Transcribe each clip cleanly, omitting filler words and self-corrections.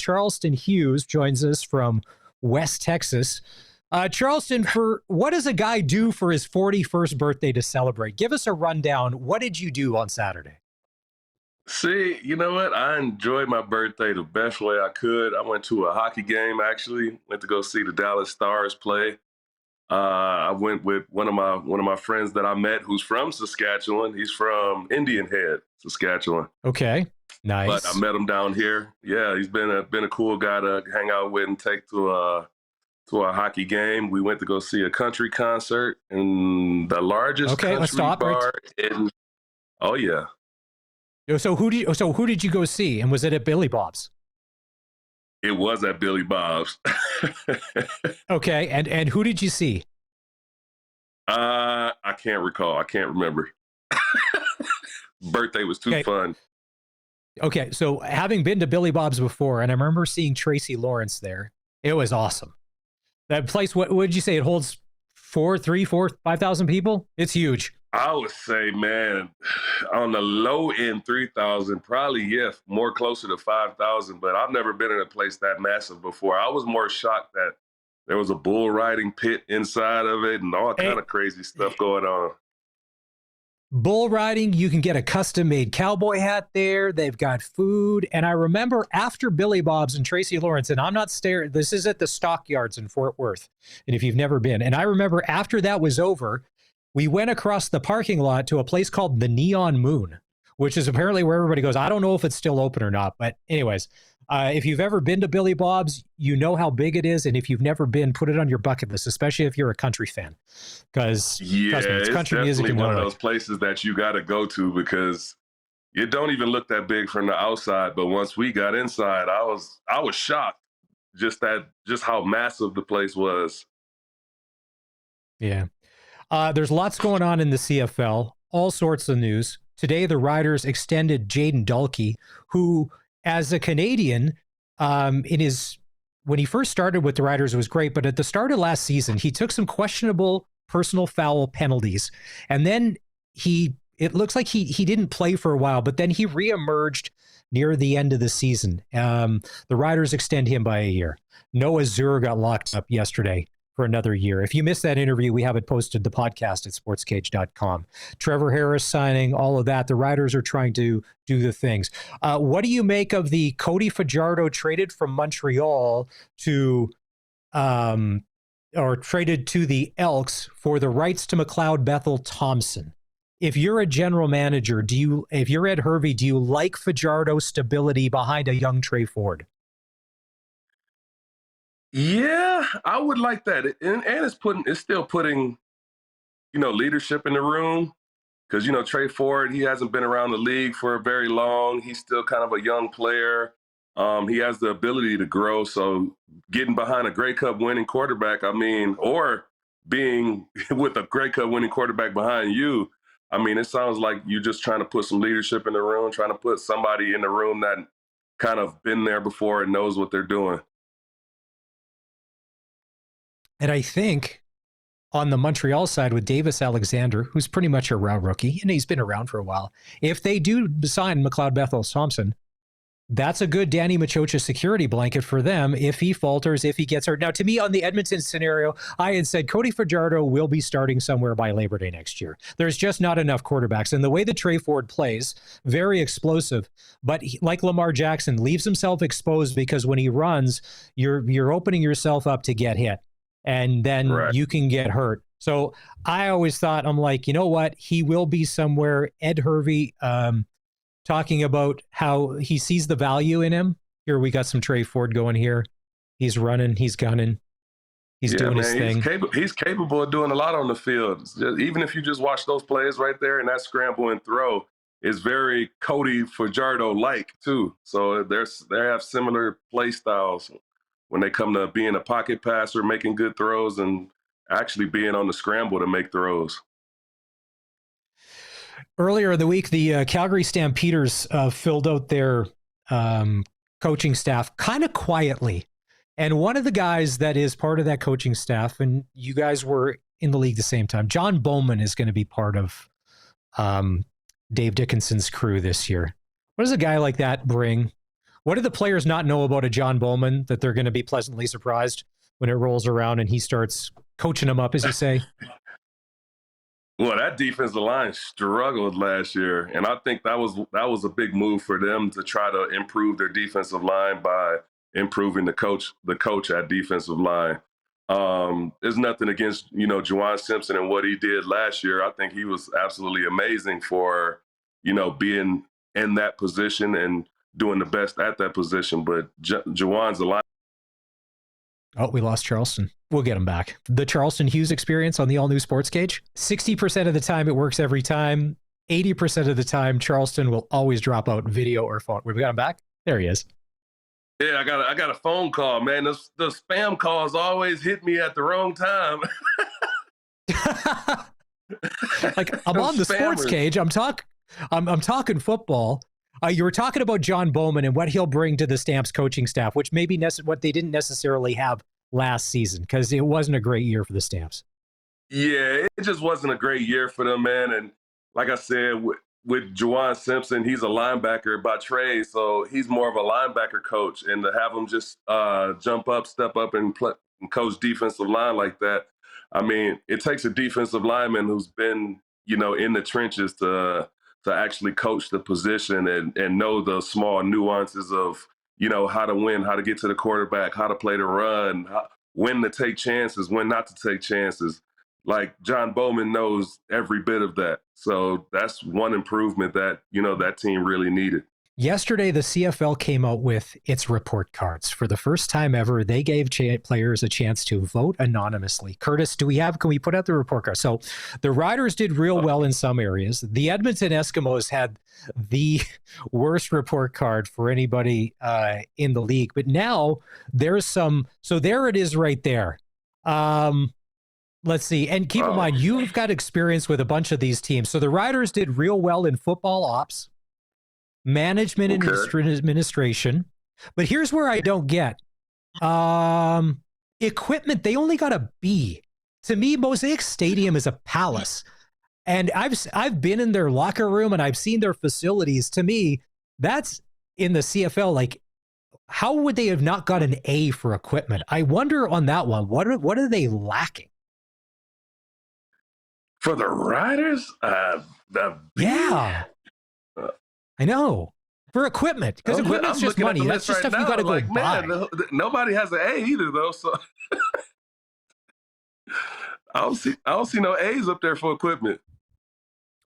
Charleston Hughes joins us from West Texas. Charleston, for what does a guy do for his 41st birthday to celebrate? Give us a rundown. What did you do on Saturday? See, you know what? I enjoyed my birthday the best way I could. I went to a hockey game, actually. Went to go see the Dallas Stars play. I went with one of my friends that I met who's from Saskatchewan. He's from Indian Head, Saskatchewan. Okay, But I nice. met him down here. Yeah, he's been a cool guy to hang out with and take to a hockey game. We went to go see a country concert in the largest Okay, let's country stop right. bar in. Oh yeah, So who did you go see? And was it at Billy Bob's? it was at Billy Bob's. Okay, and who did you see? I can't recall. I can't remember. Birthday was too Okay, fun. okay. So having been to Billy Bob's before, and I remember seeing Tracy Lawrence there, it was awesome. That place, what did you say? It holds 5,000 people. It's huge. I would say, man, on the low end, 3,000, probably, yeah, more closer to 5,000. But I've never been in a place that massive before. I was more shocked that there was a bull riding pit inside of it and all kind Hey, of crazy stuff going on. bull riding, you can get a custom made cowboy hat there. They've got food. And I remember after Billy Bob's and Tracy Lawrence, and I'm not staring, this is at the Stockyards in Fort Worth. And if you've never been, and I remember after that was over, we went across the parking lot to a place called the Neon Moon, which is apparently where everybody goes. I don't know if it's still open or not, but anyways, if you've ever been to Billy Bob's, you know how big it is. And if you've never been, put it on your bucket list, especially if you're a country fan, because Yeah, trust me, it's it's country music definitely and one of Norway. those places that you got to go to because it don't even look that big from the outside. But once we got inside, I was shocked just how massive the place was. Yeah. There's lots going on in the CFL, all sorts of news. Today, the Riders extended Jaden Dalkey, who, as a Canadian, when he first started with the Riders, it was great. But at the start of last season, he took some questionable personal foul penalties, and then it looks like he didn't play for a while, but then he reemerged near the end of the season. The Riders extend him by a year. Noah Zur got locked up yesterday for another year. If you missed that interview, we have it posted, the podcast at sportscage.com. Trevor Harris signing, all of that. The Riders are trying to do the things. What do you make of the Cody Fajardo traded from Montreal to, or traded to the Elks for the rights to McLeod Bethel Thompson? If you're a general manager, if you're Ed Hervey, do you like Fajardo's stability behind a young Trey Ford? Yeah, I would like that, and it's still putting leadership in the room because Trey Ford, he hasn't been around the league for very long. He's still kind of a young player. He has the ability to grow. So getting behind a Grey Cup winning quarterback, I mean, or being with a Grey Cup winning quarterback behind you, I mean, it sounds like you're just trying to put some leadership in the room, trying to put somebody in the room that kind of been there before and knows what they're doing. And I think on the Montreal side with Davis Alexander, who's pretty much a round rookie, and he's been around for a while, if they do sign McLeod Bethel Thompson, that's a good Danny Machocha security blanket for them if he falters, if he gets hurt. Now, to me, on the Edmonton scenario, I had said Cody Fajardo will be starting somewhere by Labor Day next year. There's just not enough quarterbacks. And the way that Trey Ford plays, very explosive, but like Lamar Jackson, leaves himself exposed because when he runs, you're opening yourself up to get hit. And then Right. you can get hurt. So I always thought, I'm like, you know what? He will be somewhere. Ed Hervey talking about how he sees the value in him. Here we got some Trey Ford going here. He's running. He's gunning. He's doing his thing. He's capable of doing a lot on the field. Even if you just watch those plays right there and that scramble and throw is very Cody Fajardo-like too. So they have similar play styles when they come to being a pocket passer, making good throws, and actually being on the scramble to make throws. Earlier in the week, the Calgary Stampeders filled out their coaching staff kind of quietly. And one of the guys that is part of that coaching staff, and you guys were in the league the same time, John Bowman is going to be part of Dave Dickinson's crew this year. What does a guy like that bring? What do the players not know about a John Bowman that they're going to be pleasantly surprised when it rolls around and he starts coaching them up, as you say? Well, that defensive line struggled last year, and I think that was a big move for them to try to improve their defensive line by improving the coach at defensive line. There's nothing against Juwan Simpson and what he did last year. I think he was absolutely amazing for being in that position and doing the best at that position. But Juwan's a line. Oh, we lost Charleston. We'll get him back. The Charleston Hughes experience on the all-new SportsCage. 60% of the time, it works every time. 80% of the time, Charleston will always drop out video or phone. We've got him back. There he is. Yeah, I got a phone call, man. The spam calls always hit me at the wrong time. Like, I'm on the SportsCage. I'm talking football. You were talking about John Bowman and what he'll bring to the Stamps coaching staff, which may be what they didn't necessarily have last season because it wasn't a great year for the Stamps. Yeah, it just wasn't a great year for them, man. And like I said, with Juwan Simpson, he's a linebacker by trade, so he's more of a linebacker coach. And to have him just step up, and coach defensive line like that, I mean, it takes a defensive lineman who's been, in the trenches to actually coach the position and know the small nuances of, how to win, how to get to the quarterback, how to play the run, when to take chances, when not to take chances. Like John Bowman knows every bit of that. So that's one improvement that, that team really needed. Yesterday, the CFL came out with its report cards. For the first time ever, they gave players a chance to vote anonymously. Curtis, can we put out the report card? So the Riders did real well in some areas. The Edmonton Eskimos had the worst report card for anybody in the league. But now there's some, so there it is right there. Let's see. And keep in mind, you've got experience with a bunch of these teams. So the Riders did real well in football ops, management and administration. But here's where I don't get. Equipment, they only got a B. To me, Mosaic Stadium is a palace. And I've been in their locker room and I've seen their facilities. To me, that's in the CFL. Like, how would they have not got an A for equipment? I wonder on that one, what are they lacking? For the Riders? The B? Yeah. I know. For equipment, because equipment's just money. That's just stuff you got to go buy. Man, nobody has an A either, though. So I don't see no A's up there for equipment.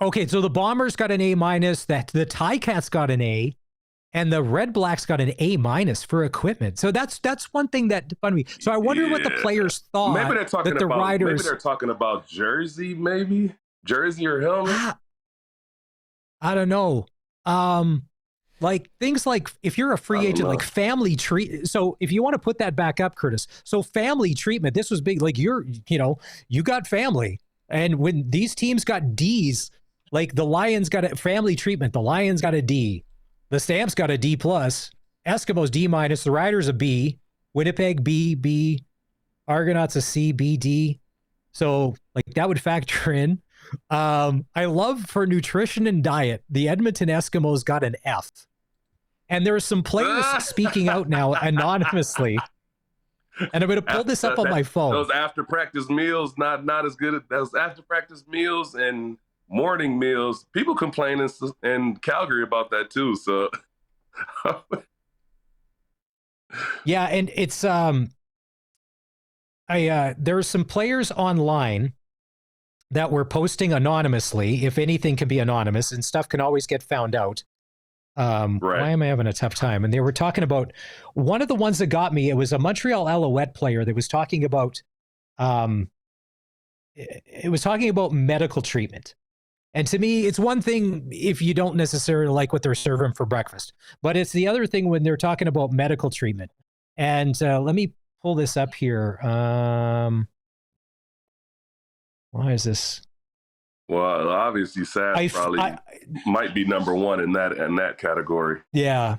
Okay, so the Bombers got an A minus. That the Ticats got an A, and the Red Blacks got an A minus for equipment. So that's one thing that fun me. So I wonder what the players thought. Maybe they're talking about Riders. Maybe they're talking about jersey, jersey or helmet. I don't know. Like things like if you're a free agent, like family treat. So if you want to put that back up, Curtis. So family treatment, this was big. Like you got family. And when these teams got D's, like the Lions got a family treatment. The Lions got a D. The Stamps got a D plus. Eskimos D minus. The Riders a B. Winnipeg B. Argonauts a C, B, D. So like that would factor in. I love for nutrition and diet, the Edmonton Eskimos got an F. And there are some players speaking out now anonymously. And I'm going to pull this up on my phone. Those after practice meals, not as good. Those after practice meals and morning meals. People complain in Calgary about that too. So, yeah, and it's there's some players online that were posting anonymously. If anything can be anonymous, and stuff can always get found out. Right. Why am I having a tough time? And they were talking about one of the ones that got me. It was a Montreal Alouette player that was talking about, it was talking about medical treatment. And to me, it's one thing if you don't necessarily like what they're serving for breakfast, but it's the other thing when they're talking about medical treatment. And let me pull this up here. Why is this? Well, obviously, Sass might be number one in that category. Yeah.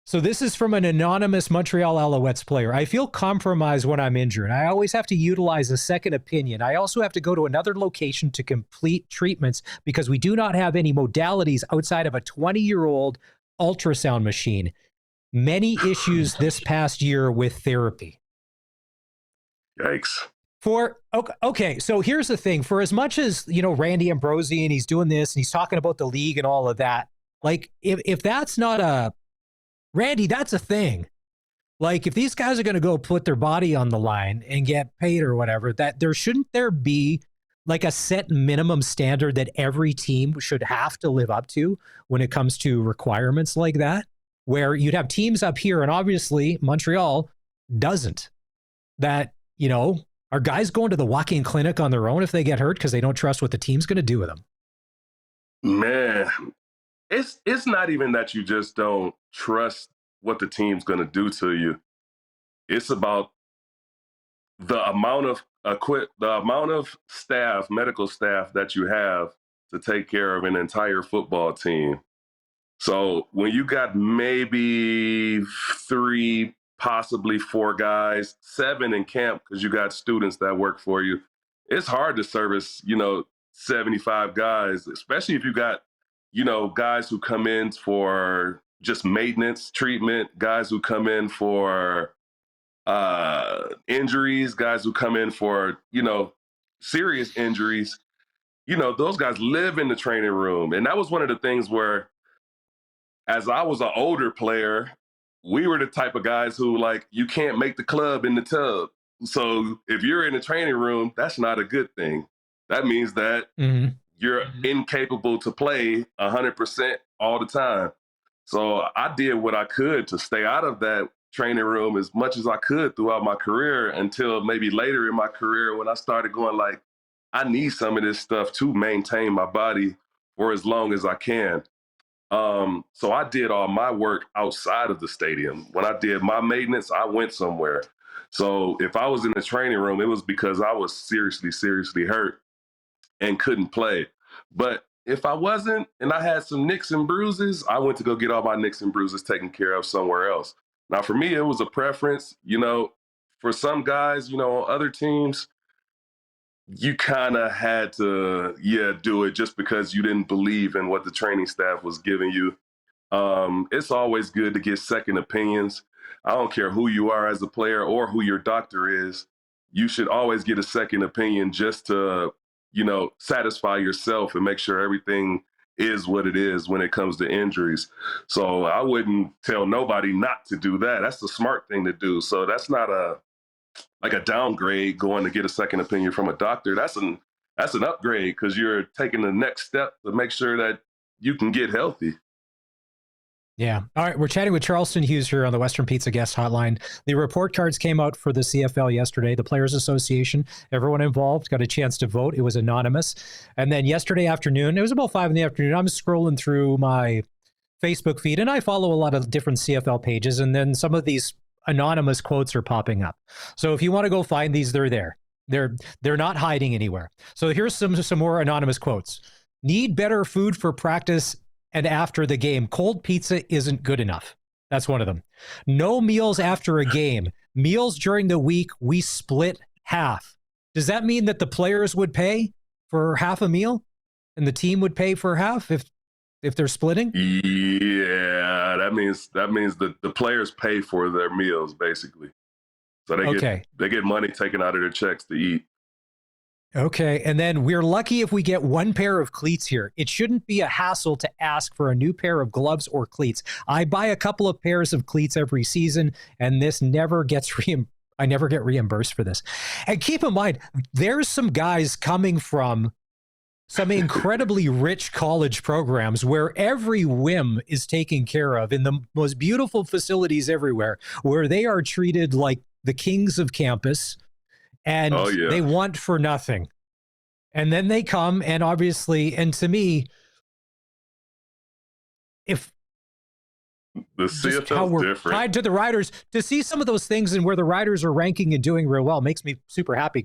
So this is from an anonymous Montreal Alouettes player. I feel compromised when I'm injured. I always have to utilize a second opinion. I also have to go to another location to complete treatments because we do not have any modalities outside of a 20-year-old ultrasound machine. many issues this past year with therapy. Yikes. Okay, so here's the thing. For as much as, Randy Ambrosi, and he's doing this and he's talking about the league and all of that, like if that's not Randy, that's a thing. Like if these guys are going to go put their body on the line and get paid or whatever, that shouldn't there be like a set minimum standard that every team should have to live up to when it comes to requirements like that, where you'd have teams up here, and obviously Montreal doesn't. That, are guys going to the walk-in clinic on their own if they get hurt because they don't trust what the team's going to do with them? Man, it's not even that you just don't trust what the team's going to do to you. It's about the amount of staff, medical staff that you have to take care of an entire football team. So when you got maybe 3, possibly 4 guys, 7 in camp because you got students that work for you, it's hard to service, 75 guys, especially if you got, guys who come in for just maintenance treatment, guys who come in for injuries, guys who come in for, serious injuries. Those guys live in the training room. And that was one of the things where, as I was an older player, we were the type of guys who, like, you can't make the club in the tub. So if you're in the training room, that's not a good thing. That means that you're incapable to play 100% all the time. So I did what I could to stay out of that training room as much as I could throughout my career, until maybe later in my career when I started going like, I need some of this stuff to maintain my body for as long as I can. So I did all my work outside of the stadium. When I did my maintenance, I went somewhere. So if I was in the training room, it was because I was seriously, seriously hurt and couldn't play. But if I wasn't and I had some nicks and bruises, I went to go get all my nicks and bruises taken care of somewhere else. Now, for me, it was a preference. For some guys, on other teams, you kind of had to, do it just because you didn't believe in what the training staff was giving you. It's always good to get second opinions. I don't care who you are as a player or who your doctor is. You should always get a second opinion just to, satisfy yourself and make sure everything is what it is when it comes to injuries. So I wouldn't tell nobody not to do that. That's the smart thing to do. So that's not a downgrade going to get a second opinion from a doctor. That's an upgrade because you're taking the next step to make sure that you can get healthy. Yeah. All right. We're chatting with Charleston Hughes here on the Western Pizza Guest Hotline. The report cards came out for the CFL yesterday. The Players Association, everyone involved got a chance to vote. It was anonymous. And then yesterday afternoon, it was about 5 PM, I'm scrolling through my Facebook feed, and I follow a lot of different CFL pages, and then some of these anonymous quotes are popping up. So if you want to go find these, they're there. They're not hiding anywhere. So here's some more anonymous quotes. Need better food for practice and after the game. Cold pizza isn't good enough. That's one of them. No meals after a game. Meals during the week, we split half. Does that mean that the players would pay for half a meal and the team would pay for half if they're splitting? Yeah, that means that the players pay for their meals, basically. So they get money taken out of their checks to eat. Okay, and then we're lucky if we get one pair of cleats here. It shouldn't be a hassle to ask for a new pair of gloves or cleats. I buy a couple of pairs of cleats every season, and this never gets I never get reimbursed for this. And keep in mind, there's some guys coming from some incredibly rich college programs where every whim is taken care of in the most beautiful facilities everywhere, where they are treated like the kings of campus. And they want for nothing. And then they come, and obviously, and to me, if the CFL is different, tied to the Riders, to see some of those things and where the Riders are ranking and doing real well makes me super happy.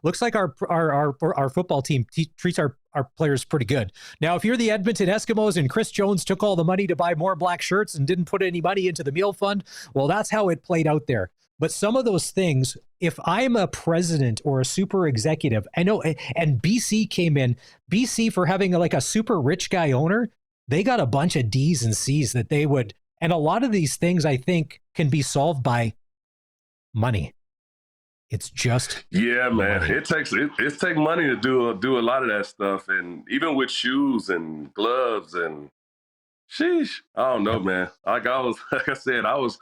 Looks like our football team treats our players pretty good. Now, if you're the Edmonton Eskimos and Chris Jones took all the money to buy more black shirts and didn't put any money into the meal fund, well, that's how it played out there. But some of those things, if I'm a president or a super executive, I know, and BC came in, BC for having like a super rich guy owner, they got a bunch of D's and C's that they would And a lot of these things, I think, can be solved by money. It's just man. money. It takes money to do a lot of that stuff, and even with shoes and gloves and sheesh. I don't know, Yep. man. Like I said, I was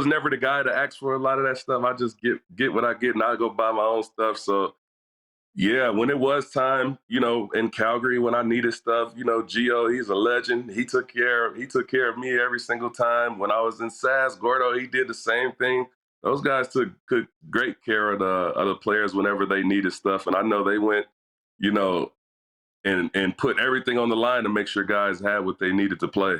never the guy to ask for a lot of that stuff. I just get what I get, and I go buy my own stuff. So yeah, when it was time, in Calgary when I needed stuff, Gio, he's a legend. He took care of me every single time. When I was in SAS, Gordo, he did the same thing. Those guys took great care of the players whenever they needed stuff, and I know they went, you know, and put everything on the line to make sure guys had what they needed to play.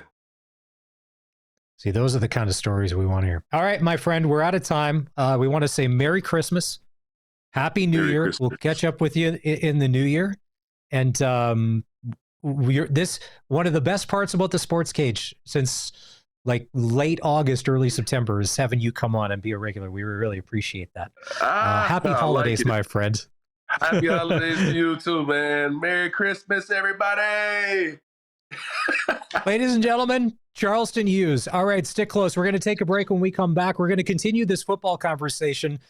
See, those are the kind of stories we want to hear. All right, my friend, we're out of time. We want to say Merry Christmas. Happy New Year. Christmas. We'll catch up with you in the new year. And one of the best parts about the Sports Cage since like late August, early September is having you come on and be a regular. We really appreciate that. Happy holidays, like my friend. Happy holidays to you too, man. Merry Christmas, everybody. Ladies and gentlemen, Charleston Hughes. All right, stick close. We're going to take a break. When we come back, we're going to continue this football conversation